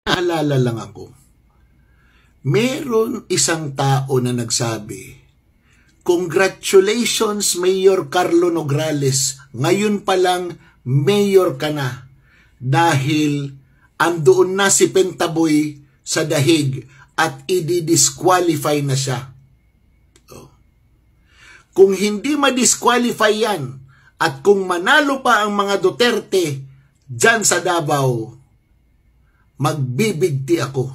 Naalala lang ako, meron isang tao na nagsabi, "Congratulations, Mayor Carlo Nograles, ngayon pa lang mayor ka na dahil andoon na si Pentaboy sa dahig at i-disqualify na siya." Kung hindi ma-disqualify yan at kung manalo pa ang mga Duterte dyan sa Davao, magbibigti ako.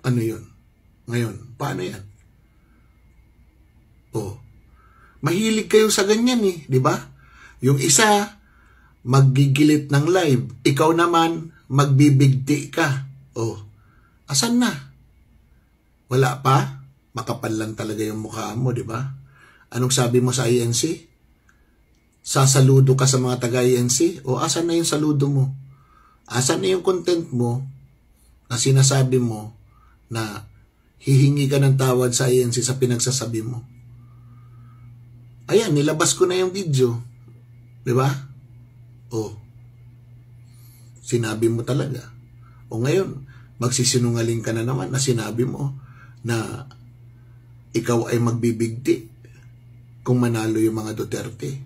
Ano yun? Ngayon, paano yan? Mahilig kayo sa ganyan di ba? Yung isa, maggigilit ng live. Ikaw naman, magbibigti ka. Asan na? Wala pa? Makapal lang talaga yung mukha mo, di ba? Anong sabi mo sa INC? Sasaludo ka sa mga taga-INC? Asan na yung saludo mo? Asan na yung content mo na sinasabi mo na hihingi ka ng tawad sa INC sa pinagsasabi mo? Ayan, nilabas ko na yung video. Di ba? Sinabi mo talaga. Ngayon, magsisinungaling ka na naman na sinabi mo na ikaw ay magbibigti kung manalo yung mga Duterte.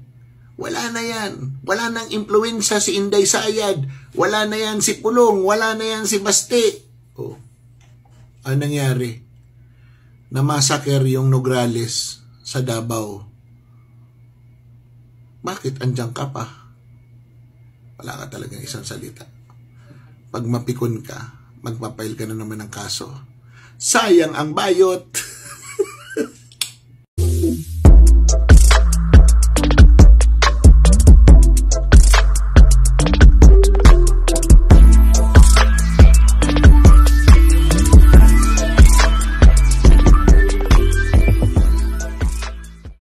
Wala na yan. Wala nang impluwensya si Inday Sayad. Wala na yan si Pulong. Wala na yan si Basti. Ano nangyari? Namasaker yung Nograles sa Davao. Bakit andyan ka pa? Wala ka talagang isang salita. Pag mapikon ka, magpapail ka na naman ng kaso. Sayang ang bayot.